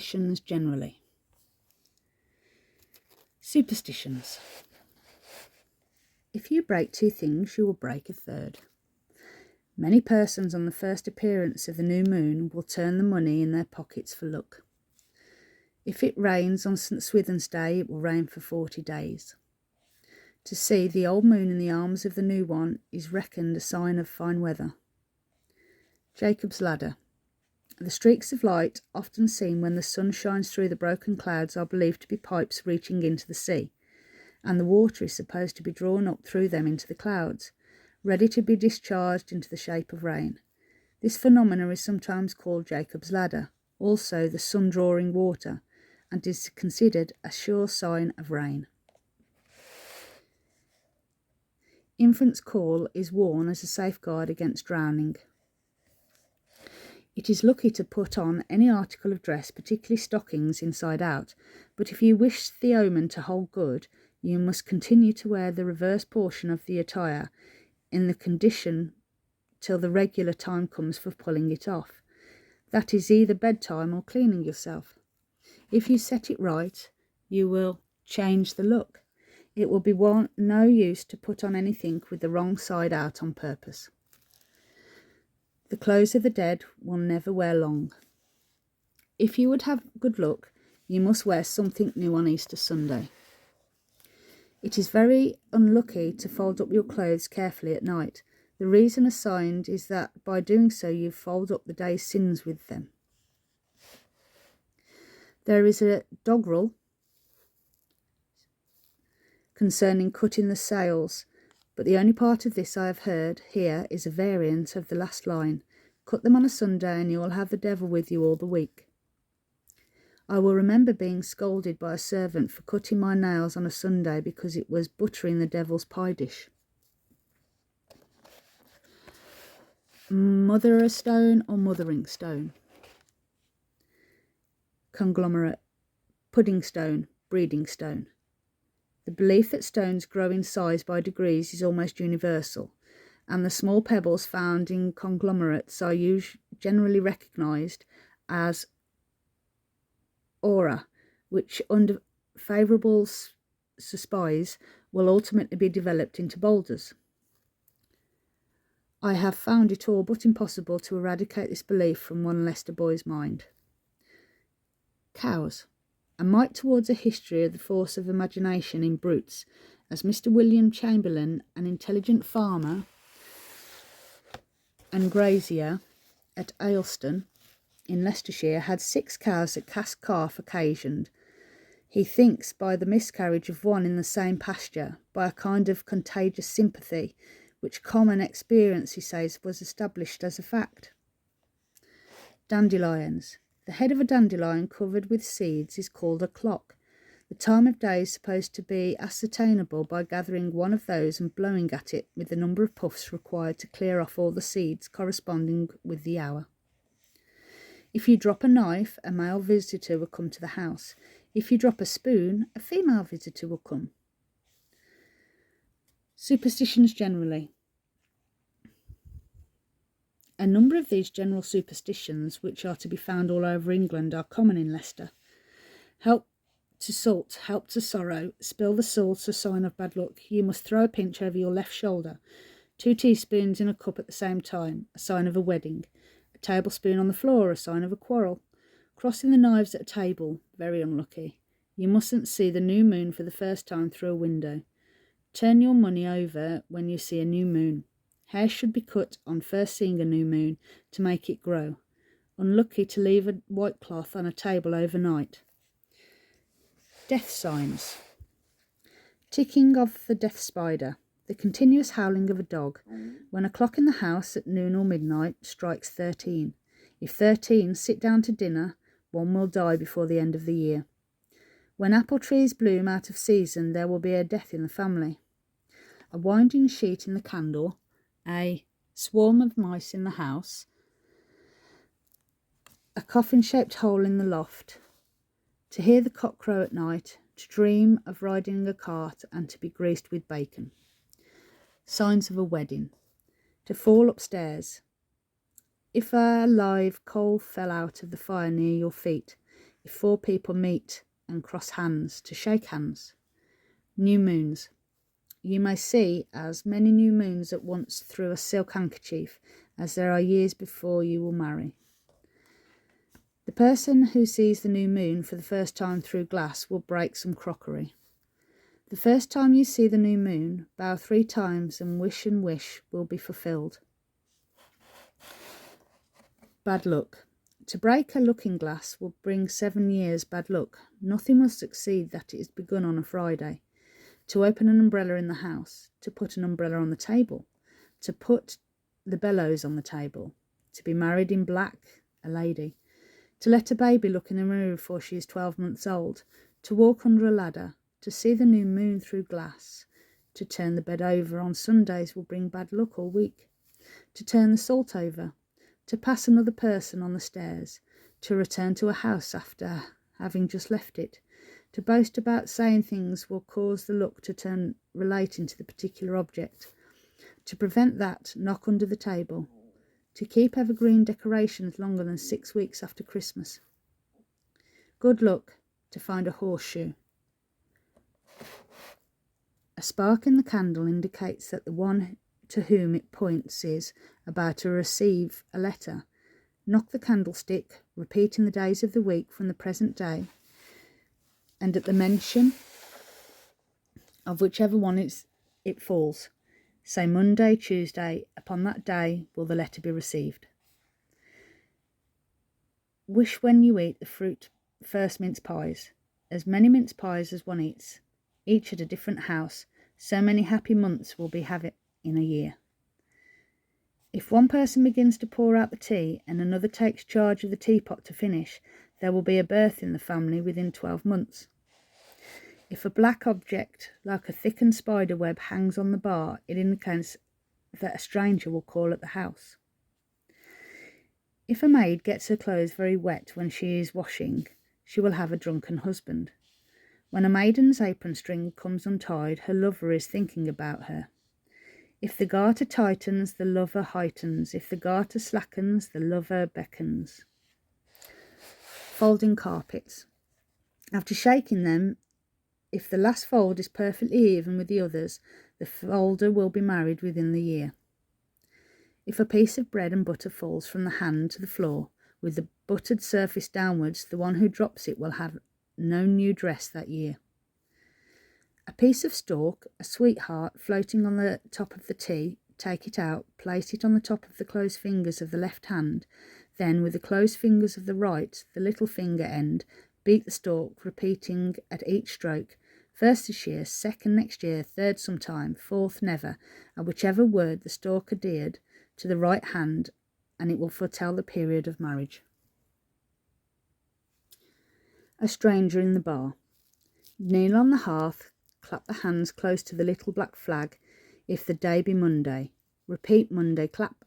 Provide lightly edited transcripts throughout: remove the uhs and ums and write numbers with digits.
superstitions generally. Superstitions. If you break two things, you will break a third. Many persons on the first appearance of the new moon will turn the money in their pockets for luck. If it rains on St. Swithin's Day, it will rain for 40 days. To see the old moon in the arms of the new one is reckoned a sign of fine weather. Jacob's Ladder. The streaks of light, often seen when the sun shines through the broken clouds, are believed to be pipes reaching into the sea, and the water is supposed to be drawn up through them into the clouds, ready to be discharged into the shape of rain. This phenomenon is sometimes called Jacob's Ladder, also the sun drawing water, and is considered a sure sign of rain. Infant's caul is worn as a safeguard against drowning. It is lucky to put on any article of dress, particularly stockings, inside out, but if you wish the omen to hold good, you must continue to wear the reverse portion of the attire in the condition till the regular time comes for pulling it off. That is either bedtime or cleaning yourself. If you set it right, you will change the look. It will be no use to put on anything with the wrong side out on purpose. The clothes of the dead will never wear long. If you would have good luck, you must wear something new on Easter Sunday. It is very unlucky to fold up your clothes carefully at night. The reason assigned is that by doing so you fold up the day's sins with them. There is a doggerel concerning cutting the sails, but the only part of this I have heard here is a variant of the last line. Cut them on a Sunday and you will have the devil with you all the week. I will remember being scolded by a servant for cutting my nails on a Sunday because it was buttering the devil's pie dish. Mother a stone or mothering stone. Conglomerate, pudding stone, breeding stone. The belief that stones grow in size by degrees is almost universal, and the small pebbles found in conglomerates are generally recognised as aura, which under favourable spies will ultimately be developed into boulders. I have found it all but impossible to eradicate this belief from one Leicester boy's mind. Cows. A mite towards a history of the force of imagination in brutes, as Mr. William Chamberlain, an intelligent farmer and grazier at Ayleston in Leicestershire, had 6 cows that cast calf occasioned, he thinks, by the miscarriage of one in the same pasture, by a kind of contagious sympathy, which common experience, he says, was established as a fact. Dandelions. The head of a dandelion covered with seeds is called a clock. The time of day is supposed to be ascertainable by gathering one of those and blowing at it with the number of puffs required to clear off all the seeds corresponding with the hour. If you drop a knife, a male visitor will come to the house. If you drop a spoon, a female visitor will come. Superstitions generally. A number of these general superstitions, which are to be found all over England, are common in Leicester. Help to salt, help to sorrow, spill the salt, a sign of bad luck. You must throw a pinch over your left shoulder. 2 teaspoons in a cup at the same time, a sign of a wedding. A tablespoon on the floor, a sign of a quarrel. Crossing the knives at a table, very unlucky. You mustn't see the new moon for the first time through a window. Turn your money over when you see a new moon. Hair should be cut on first seeing a new moon to make it grow. Unlucky to leave a white cloth on a table overnight. Death signs. Ticking of the death spider. The continuous howling of a dog. When a clock in the house at noon or midnight strikes 13. If 13 sit down to dinner, one will die before the end of the year. When apple trees bloom out of season, there will be a death in the family. A winding sheet in the candle. A swarm of mice in the house, a coffin-shaped hole in the loft, to hear the cock crow at night, to dream of riding a cart and to be greased with bacon. Signs of a wedding. To fall upstairs. If a live coal fell out of the fire near your feet. if 4 people meet and cross hands to shake hands. New moons. You may see as many new moons at once through a silk handkerchief as there are years before you will marry. The person who sees the new moon for the first time through glass will break some crockery. The first time you see the new moon, bow 3 times and wish will be fulfilled. Bad luck. To break a looking glass will bring 7 years bad luck. Nothing will succeed that is begun on a Friday. To open an umbrella in the house, to put an umbrella on the table, to put the bellows on the table, to be married in black, a lady, to let a baby look in the mirror before she is 12 months old, to walk under a ladder, to see the new moon through glass, to turn the bed over on Sundays will bring bad luck all week, to turn the salt over, to pass another person on the stairs, to return to a house after having just left it, to boast about saying things will cause the luck to turn relating to the particular object, to prevent that, knock under the table, to keep evergreen decorations longer than 6 weeks after Christmas. Good luck, to find a horseshoe. A spark in the candle indicates that the one to whom it points is about to receive a letter. Knock the candlestick, repeating the days of the week from the present day, and at the mention of whichever one it falls, say Monday, Tuesday, upon that day will the letter be received. Wish when you eat the first mince pies, as many mince pies as one eats, each at a different house, so many happy months will be have it in a year. If one person begins to pour out the tea and another takes charge of the teapot to finish, there will be a birth in the family within 12 months. If a black object, like a thickened spider web, hangs on the bar, it indicates that a stranger will call at the house. If a maid gets her clothes very wet when she is washing, she will have a drunken husband. When a maiden's apron string comes untied, her lover is thinking about her. If the garter tightens, the lover heightens. If the garter slackens, the lover beckons. Folding carpets. After shaking them, if the last fold is perfectly even with the others, the folder will be married within the year. If a piece of bread and butter falls from the hand to the floor, with the buttered surface downwards, the one who drops it will have no new dress that year. A piece of stalk, a sweetheart, floating on the top of the tea, take it out, place it on the top of the closed fingers of the left hand, then with the closed fingers of the right, the little finger end, beat the stalk, repeating at each stroke, first this year, second next year, third sometime, fourth never, at whichever word the stalk adhered to the right hand, and it will foretell the period of marriage. A stranger in the bar. Kneel on the hearth, clap the hands close to the little black flag, if the day be Monday. Repeat Monday, clap,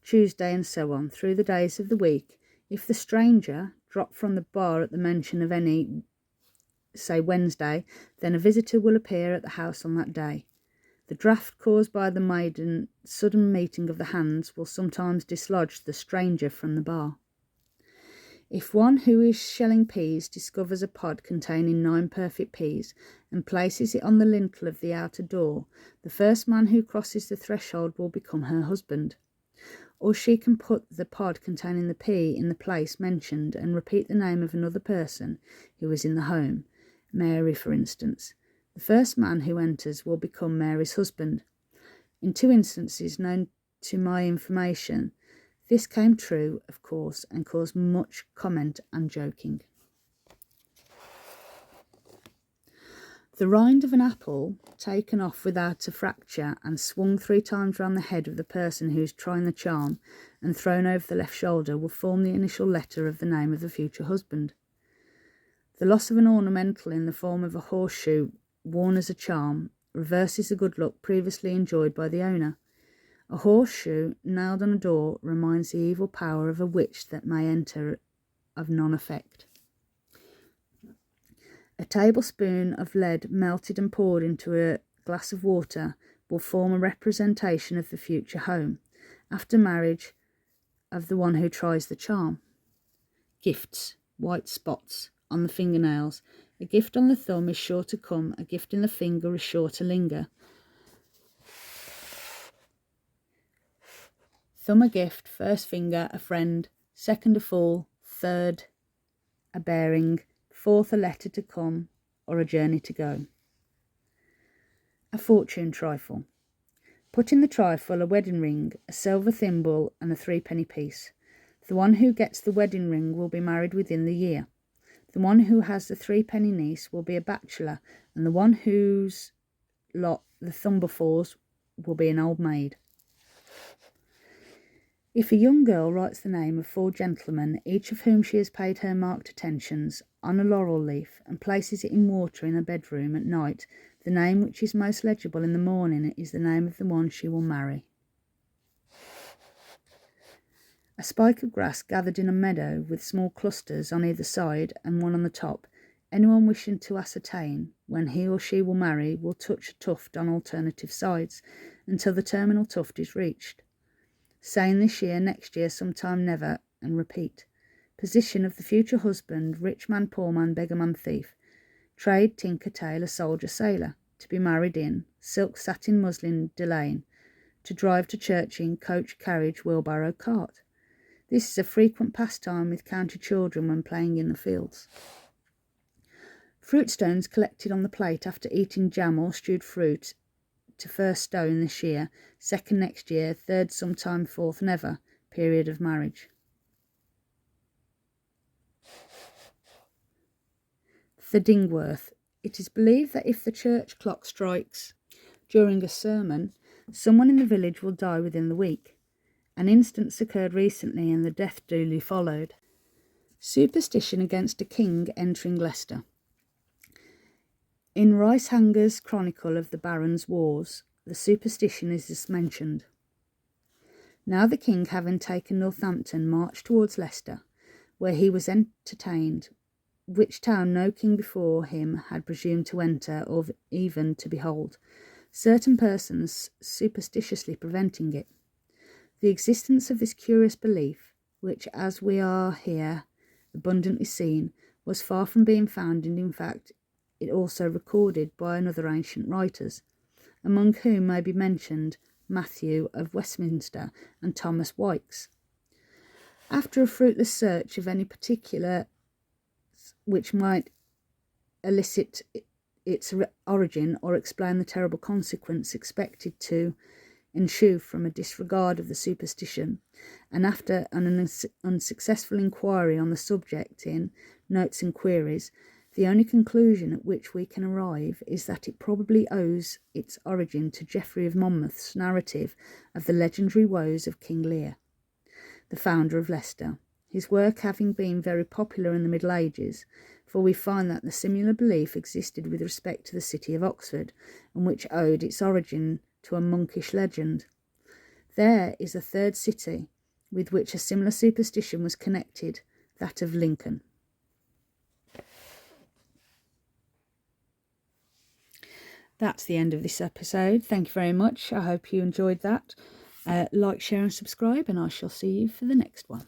Tuesday, and so on, through the days of the week. If the stranger drop from the bar at the mention of any, say Wednesday, then a visitor will appear at the house on that day. The draught caused by the maiden sudden meeting of the hands will sometimes dislodge the stranger from the bar. If one who is shelling peas discovers a pod containing 9 perfect peas and places it on the lintel of the outer door, the first man who crosses the threshold will become her husband. Or she can put the pod containing the pea in the place mentioned and repeat the name of another person who is in the home, Mary for instance. The first man who enters will become Mary's husband. In 2 instances known to my information, this came true, of course, and caused much comment and joking. The rind of an apple taken off without a fracture and swung 3 times round the head of the person who is trying the charm and thrown over the left shoulder will form the initial letter of the name of the future husband. The loss of an ornamental in the form of a horseshoe worn as a charm reverses the good luck previously enjoyed by the owner. A horseshoe nailed on a door reminds the evil power of a witch that may enter of non-effect. A tablespoon of lead melted and poured into a glass of water will form a representation of the future home, after marriage, of the one who tries the charm. Gifts, white spots, on the fingernails. A gift on the thumb is sure to come, a gift in the finger is sure to linger. Thumb a gift, first finger a friend, second a fool, third a bearing, fourth a letter to come, or a journey to go. A fortune trifle. Put in the trifle a wedding ring, a silver thimble, and a 3-penny piece. The one who gets the wedding ring will be married within the year. The one who has the 3-penny niece will be a bachelor, and the one whose lot the thumb befalls will be an old maid. If a young girl writes the name of 4 gentlemen, each of whom she has paid her marked attentions, on a laurel leaf, and places it in water in her bedroom at night, the name which is most legible in the morning is the name of the one she will marry. A spike of grass gathered in a meadow with small clusters on either side and one on the top. Anyone wishing to ascertain when he or she will marry will touch a tuft on alternative sides until the terminal tuft is reached. Saying this year, next year, sometime never, and repeat. Position of the future husband, rich man, poor man, beggar man, thief. Trade, tinker, tailor, soldier, sailor. To be married in, silk, satin, muslin, delaine. To drive to church in, coach, carriage, wheelbarrow, cart. This is a frequent pastime with county children when playing in the fields. Fruit stones collected on the plate after eating jam or stewed fruit to first stone this year, second next year, third sometime, fourth never, period of marriage. The Dingworth. It is believed that if the church clock strikes during a sermon, someone in the village will die within the week. An instance occurred recently and the death duly followed. Superstition against a king entering Leicester. In Ricehanger's Chronicle of the Barons' Wars, the superstition is thus mentioned. Now the king, having taken Northampton, marched towards Leicester, where he was entertained, which town no king before him had presumed to enter or even to behold, certain persons superstitiously preventing it. The existence of this curious belief, which, as we are here abundantly seen, was far from being found, and in fact it also recorded by another ancient writers, among whom may be mentioned Matthew of Westminster and Thomas Wykes. After a fruitless search of any particular which might elicit its origin or explain the terrible consequence expected to ensue from a disregard of the superstition, and after an unsuccessful inquiry on the subject in Notes and Queries, the only conclusion at which we can arrive is that it probably owes its origin to Geoffrey of Monmouth's narrative of the legendary woes of King Lear, the founder of Leicester, his work having been very popular in the Middle Ages, for we find that the similar belief existed with respect to the city of Oxford, and which owed its origin to a monkish legend. There is a third city with which a similar superstition was connected, that of Lincoln. That's the end of this episode. Thank you very much. I hope you enjoyed that. Like, share and subscribe, and I shall see you for the next one.